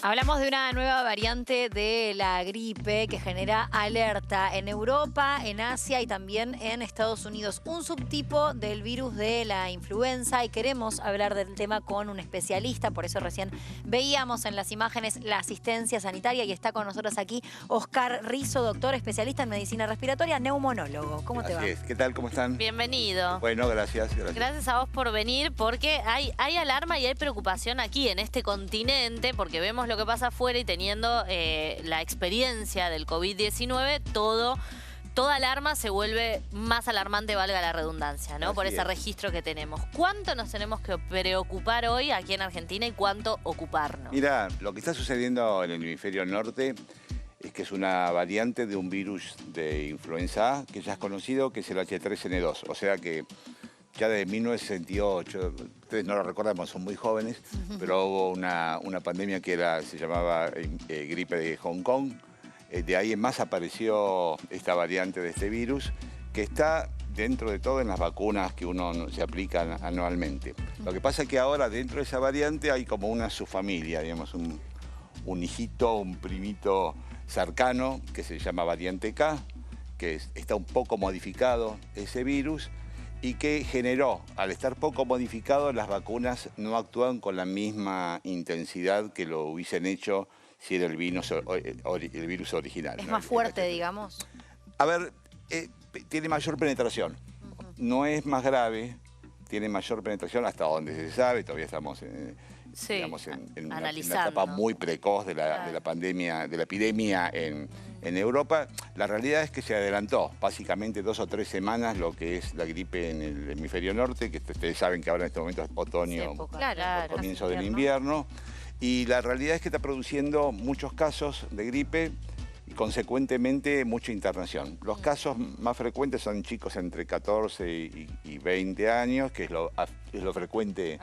Hablamos de una nueva variante de la gripe que genera alerta en Europa, en Asia y también en Estados Unidos. Un subtipo del virus de la influenza y queremos hablar del tema con un especialista. Por eso recién veíamos en las imágenes la asistencia sanitaria y está con nosotros aquí Oscar Rizo, doctor especialista en medicina respiratoria, neumonólogo. ¿Cómo te va? Así es. ¿Qué tal? ¿Cómo están? Bienvenido. Bueno, gracias. Gracias a vos por venir, porque hay alarma y hay preocupación aquí en este continente, porque vemos lo que pasa afuera y teniendo la experiencia del COVID-19, toda alarma se vuelve más alarmante, valga la redundancia, ¿no? Así Por ese es. registro que tenemos. ¿Cuánto nos tenemos que preocupar hoy aquí en Argentina y cuánto ocuparnos? Mira, lo que está sucediendo en el hemisferio norte es que es una variante de un virus de influenza A que ya es conocido, que es el H3N2. O sea que ya desde 1968, ustedes no lo recuerdan, son muy jóvenes, pero hubo una pandemia que se llamaba gripe de Hong Kong. De ahí en más apareció esta variante de este virus, que está dentro de todo en las vacunas que uno se aplican anualmente. Lo que pasa es que ahora dentro de esa variante hay como una subfamilia, digamos, un hijito, un primito cercano que se llama variante K, que está un poco modificado ese virus, y que generó, al estar poco modificado, las vacunas no actúan con la misma intensidad que lo hubiesen hecho si era el virus original. Es ¿no? más fuerte, digamos. A ver, tiene mayor penetración. No es más grave, tiene mayor penetración hasta donde se sabe. Todavía estamos digamos, en una etapa muy precoz de la pandemia, de la epidemia en Europa. La realidad es que se adelantó básicamente 2 o 3 semanas lo que es la gripe en el hemisferio norte, que ustedes saben que ahora en este momento es otoño, comienzo del invierno. Y la realidad es que está produciendo muchos casos de gripe y consecuentemente mucha internación. Los casos más frecuentes son chicos entre 14 y 20 años, que es lo frecuente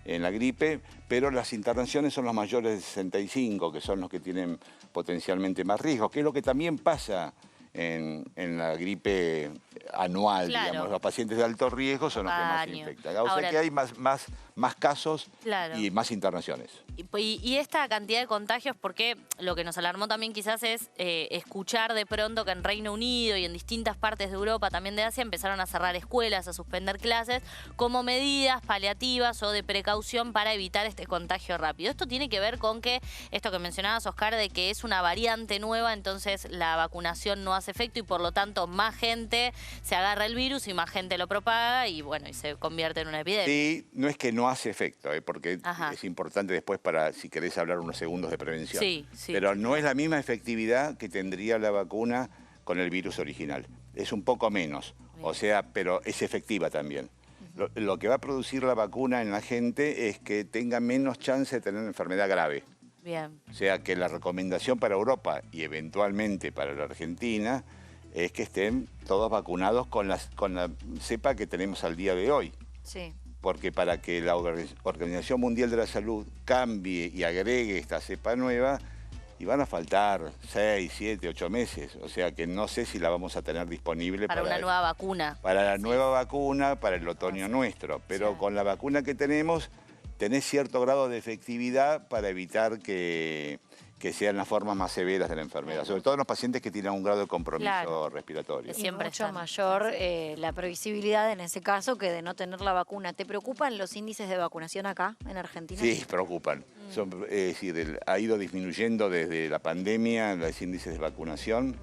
en la gripe, pero las internaciones son los mayores de 65, que son los que tienen potencialmente más riesgo, que es lo que también pasa en la gripe anual, digamos. Los pacientes de alto riesgo son los que más se infectan. O sea que hay más casos y más internaciones. Y esta cantidad de contagios, porque lo que nos alarmó también quizás es escuchar de pronto que en Reino Unido y en distintas partes de Europa, también de Asia, empezaron a cerrar escuelas, a suspender clases, como medidas paliativas o de precaución para evitar este contagio rápido. Esto tiene que ver con que, esto que mencionabas, Oscar, de que es una variante nueva, entonces la vacunación no hace efecto y por lo tanto más gente se agarra el virus y más gente lo propaga y bueno, y se convierte en una epidemia. Sí, no es que no hace efecto, porque es importante después para, si querés hablar unos segundos de prevención. Sí. Pero no es la misma efectividad que tendría la vacuna con el virus original. Es un poco menos, o sea, pero es efectiva también. Lo que va a producir la vacuna en la gente es que tenga menos chance de tener una enfermedad grave. Bien. O sea que la recomendación para Europa y eventualmente para la Argentina es que estén todos vacunados con la cepa que tenemos al día de hoy. Sí. Porque para que la Organización Mundial de la Salud cambie y agregue esta cepa nueva, y van a faltar 6, 7, 8 meses. O sea que no sé si la vamos a tener disponible para una nueva vacuna. Para la nueva vacuna, para el otoño nuestro. Pero con la vacuna que tenemos, tenés cierto grado de efectividad para evitar que sean las formas más severas de la enfermedad, sobre todo en los pacientes que tienen un grado de compromiso respiratorio. Y mucho mayor la previsibilidad en ese caso que de no tener la vacuna. ¿Te preocupan los índices de vacunación acá, en Argentina? Sí, preocupan. Es decir, ha ido disminuyendo desde la pandemia los índices de vacunación.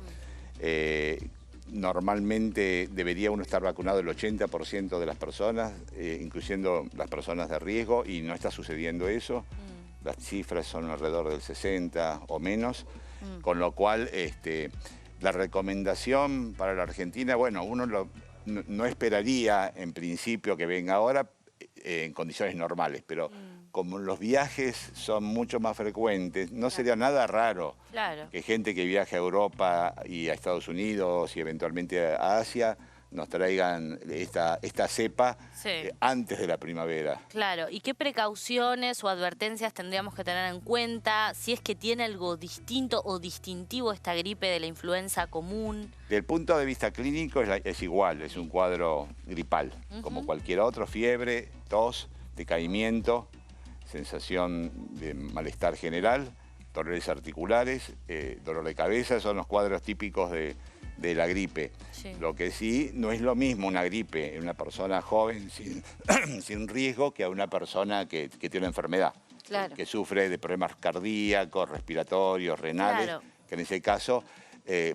Normalmente debería uno estar vacunado el 80% de las personas, incluyendo las personas de riesgo, y no está sucediendo eso. Las cifras son alrededor del 60 o menos, con lo cual la recomendación para la Argentina, bueno, uno no esperaría en principio que venga ahora en condiciones normales, pero como los viajes son mucho más frecuentes, no sería nada raro que gente que viaje a Europa y a Estados Unidos y eventualmente a Asia nos traigan esta cepa antes de la primavera. Claro, ¿y qué precauciones o advertencias tendríamos que tener en cuenta si es que tiene algo distinto o distintivo esta gripe de la influenza común? Desde el punto de vista clínico es igual, es un cuadro gripal, como cualquier otro, fiebre, tos, decaimiento, sensación de malestar general, dolores articulares, dolor de cabeza, son los cuadros típicos de la gripe. Sí. Lo que sí, no es lo mismo una gripe en una persona joven sin riesgo que a una persona que tiene una enfermedad, claro, que sufre de problemas cardíacos, respiratorios, renales, claro, que en ese caso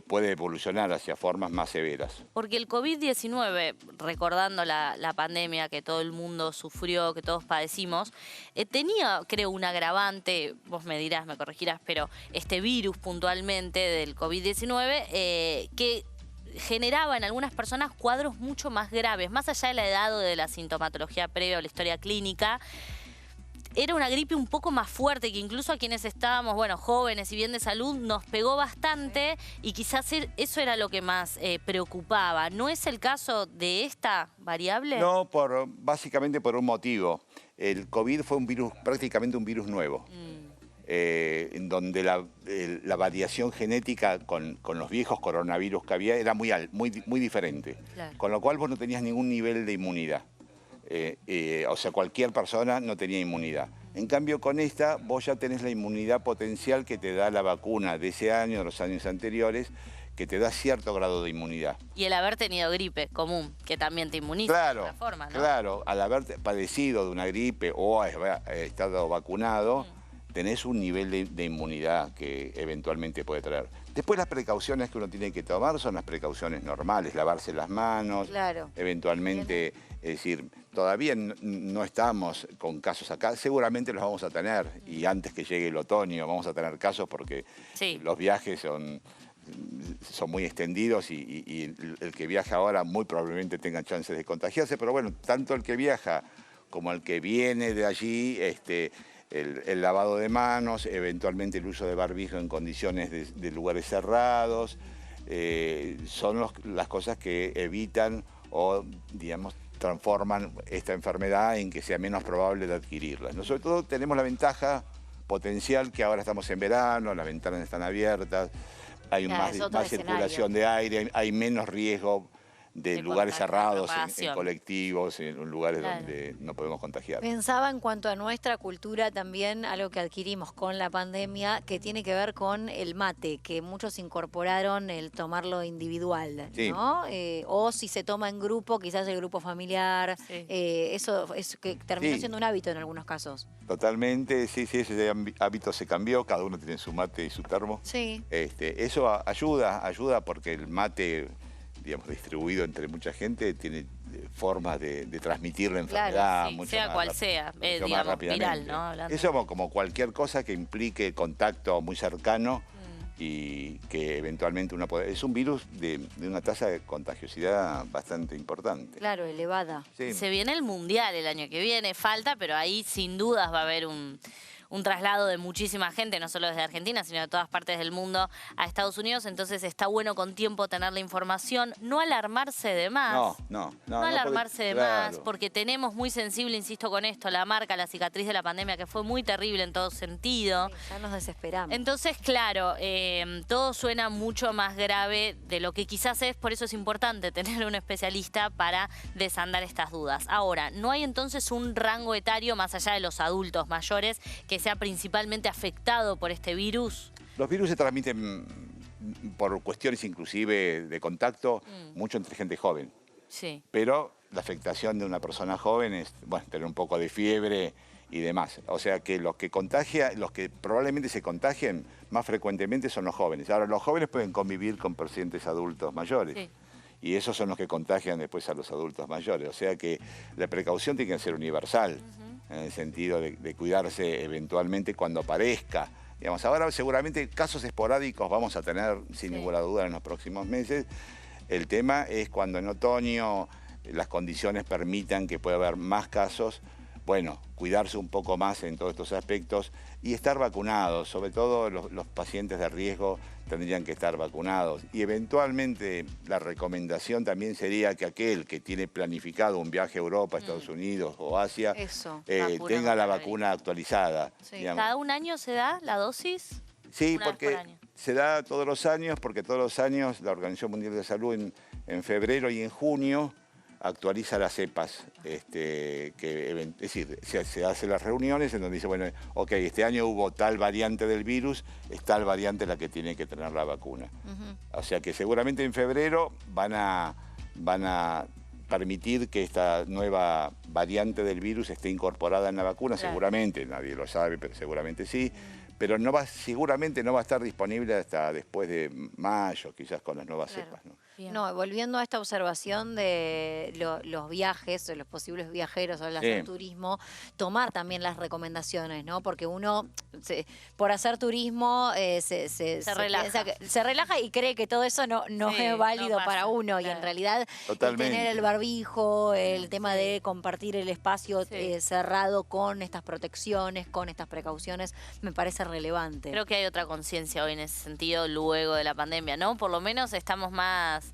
puede evolucionar hacia formas más severas. Porque el COVID-19, recordando la pandemia que todo el mundo sufrió, que todos padecimos, tenía, creo, un agravante, vos me dirás, me corregirás, pero este virus puntualmente del COVID-19 que generaba en algunas personas cuadros mucho más graves, más allá de la edad o de la sintomatología previa o la historia clínica. Era una gripe un poco más fuerte, que incluso a quienes estábamos, bueno, jóvenes y bien de salud, nos pegó bastante y quizás eso era lo que más preocupaba. ¿No es el caso de esta variable? No, básicamente por un motivo. El COVID fue un virus, prácticamente un virus nuevo, en donde la variación genética con los viejos coronavirus que había era muy diferente. Claro. Con lo cual vos no tenías ningún nivel de inmunidad. O sea, cualquier persona no tenía inmunidad. En cambio, con esta, vos ya tenés la inmunidad potencial que te da la vacuna de ese año, de los años anteriores, que te da cierto grado de inmunidad. Y el haber tenido gripe común, que también te inmuniza claro, de alguna forma, ¿no? Claro, al haber padecido de una gripe o haber estado vacunado, tenés un nivel de inmunidad que eventualmente puede traer. Después las precauciones que uno tiene que tomar son las precauciones normales, lavarse las manos, claro, eventualmente, es decir, todavía no estamos con casos acá, seguramente los vamos a tener y antes que llegue el otoño vamos a tener casos porque sí, los viajes son muy extendidos y el que viaja ahora muy probablemente tenga chances de contagiarse, pero bueno, tanto el que viaja como el que viene de allí, el lavado de manos, eventualmente el uso de barbijo en condiciones de lugares cerrados, son las cosas que evitan o, digamos, transforman esta enfermedad en que sea menos probable de adquirirla. ¿No? Sobre todo tenemos la ventaja potencial que ahora estamos en verano, las ventanas están abiertas, hay más circulación de aire, hay menos riesgo de lugares cerrados, en colectivos, en lugares donde no podemos contagiar. Pensaba en cuanto a nuestra cultura también, algo que adquirimos con la pandemia, que tiene que ver con el mate, que muchos incorporaron el tomarlo individual, sí, ¿no? O si se toma en grupo, quizás el grupo familiar, sí, eso es que terminó siendo un hábito en algunos casos. Totalmente, sí, ese hábito se cambió, cada uno tiene su mate y su termo. Sí. Eso ayuda porque el mate, digamos, distribuido entre mucha gente, tiene formas de transmitir la enfermedad. Claro, sí, mucho sea más cual sea, digamos, viral, ¿no? Hablando. Eso como cualquier cosa que implique contacto muy cercano y que eventualmente uno puede... Es un virus de una tasa de contagiosidad bastante importante. Claro, elevada. Sí. Se viene el Mundial el año que viene, falta, pero ahí sin dudas va a haber un traslado de muchísima gente, no solo desde Argentina, sino de todas partes del mundo a Estados Unidos. Entonces está bueno con tiempo tener la información, no alarmarse de más. No alarmarse de más, porque tenemos muy sensible, insisto con esto, la marca, la cicatriz de la pandemia, que fue muy terrible en todo sentido. Sí, ya nos desesperamos. Entonces, claro, todo suena mucho más grave de lo que quizás es, por eso es importante tener un especialista para desandar estas dudas. Ahora, ¿no hay entonces un rango etario más allá de los adultos mayores que sea principalmente afectado por este virus? Los virus se transmiten por cuestiones inclusive de contacto mucho entre gente joven. Sí. Pero la afectación de una persona joven es, bueno, tener un poco de fiebre y demás. O sea que los que probablemente se contagien más frecuentemente son los jóvenes. Ahora, los jóvenes pueden convivir con pacientes adultos mayores. Sí. Y esos son los que contagian después a los adultos mayores. O sea que la precaución tiene que ser universal. En el sentido de cuidarse eventualmente cuando aparezca. Digamos, ahora seguramente casos esporádicos vamos a tener, sin ninguna duda, en los próximos meses. El tema es cuando en otoño las condiciones permitan que pueda haber más casos, bueno, cuidarse un poco más en todos estos aspectos y estar vacunados. Sobre todo los pacientes de riesgo tendrían que estar vacunados. Y eventualmente la recomendación también sería que aquel que tiene planificado un viaje a Europa, Estados Unidos o Asia, tenga la vacuna actualizada. Sí. ¿Cada un año se da la dosis? Sí, porque se da todos los años, porque todos los años la Organización Mundial de Salud en febrero y en junio actualiza las cepas, es decir, se hacen las reuniones en donde dice, bueno, ok, este año hubo tal variante del virus, es tal variante la que tiene que tener la vacuna. O sea que seguramente en febrero van a permitir que esta nueva variante del virus esté incorporada en la vacuna, claro. Seguramente, nadie lo sabe, pero seguramente sí. Pero seguramente no va a estar disponible hasta después de mayo, quizás con las nuevas cepas, ¿no? No, volviendo a esta observación de los viajes, de los posibles viajeros o el hacer turismo, tomar también las recomendaciones, ¿no? Porque uno, por hacer turismo, se relaja y cree que todo eso no es válido para uno. Claro. Y en realidad, tener el barbijo, el tema de compartir el espacio cerrado con estas protecciones, con estas precauciones, me parece relevante. Creo que hay otra conciencia hoy en ese sentido luego de la pandemia, ¿no? Por lo menos estamos más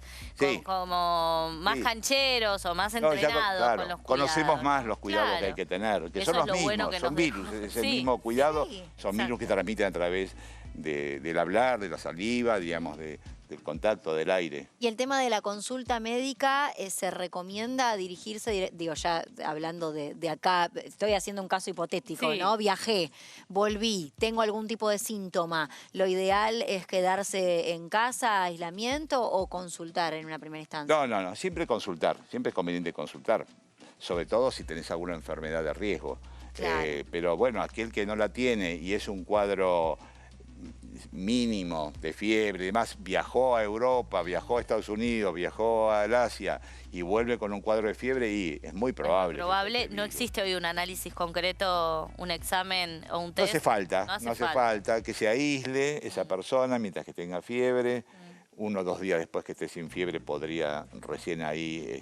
como más cancheros o más entrenados con los cuidados. Conocemos más los cuidados que hay que tener, que son los mismos, bueno son virus, es el mismo cuidado, son virus que transmiten a través del hablar, de la saliva, digamos, del contacto, del aire. Y el tema de la consulta médica, se recomienda dirigirse, digo, ya hablando de acá, estoy haciendo un caso hipotético, ¿no? Viajé, volví, tengo algún tipo de síntoma. ¿Lo ideal es quedarse en casa, aislamiento o consultar en una primera instancia? No, siempre consultar, siempre es conveniente consultar, sobre todo si tenés alguna enfermedad de riesgo. Claro. Pero bueno, aquel que no la tiene y es un cuadro mínimo de fiebre y demás, viajó a Europa, viajó a Estados Unidos, viajó al Asia y vuelve con un cuadro de fiebre y es muy probable. No existe hoy un análisis concreto, un examen o un test. No hace falta que se aísle esa persona mientras que tenga fiebre. 1 o 2 días después que esté sin fiebre podría recién ahí,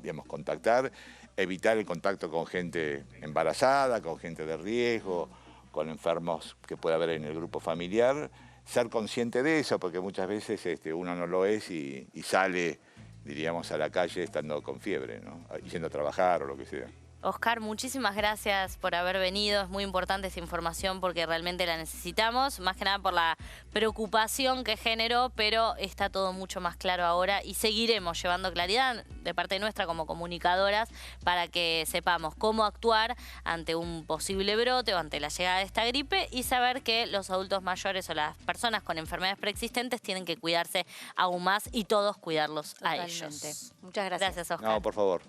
digamos, contactar. Evitar el contacto con gente embarazada, con gente de riesgo, con enfermos que pueda haber en el grupo familiar, ser consciente de eso, porque muchas veces uno no lo es y sale, diríamos, a la calle estando con fiebre, ¿no? Yendo a trabajar o lo que sea. Oscar, muchísimas gracias por haber venido. Es muy importante esta información porque realmente la necesitamos, más que nada por la preocupación que generó, pero está todo mucho más claro ahora y seguiremos llevando claridad de parte nuestra como comunicadoras para que sepamos cómo actuar ante un posible brote o ante la llegada de esta gripe y saber que los adultos mayores o las personas con enfermedades preexistentes tienen que cuidarse aún más y todos cuidarlos a ellos. Muchas gracias. Gracias, Oscar. No, por favor.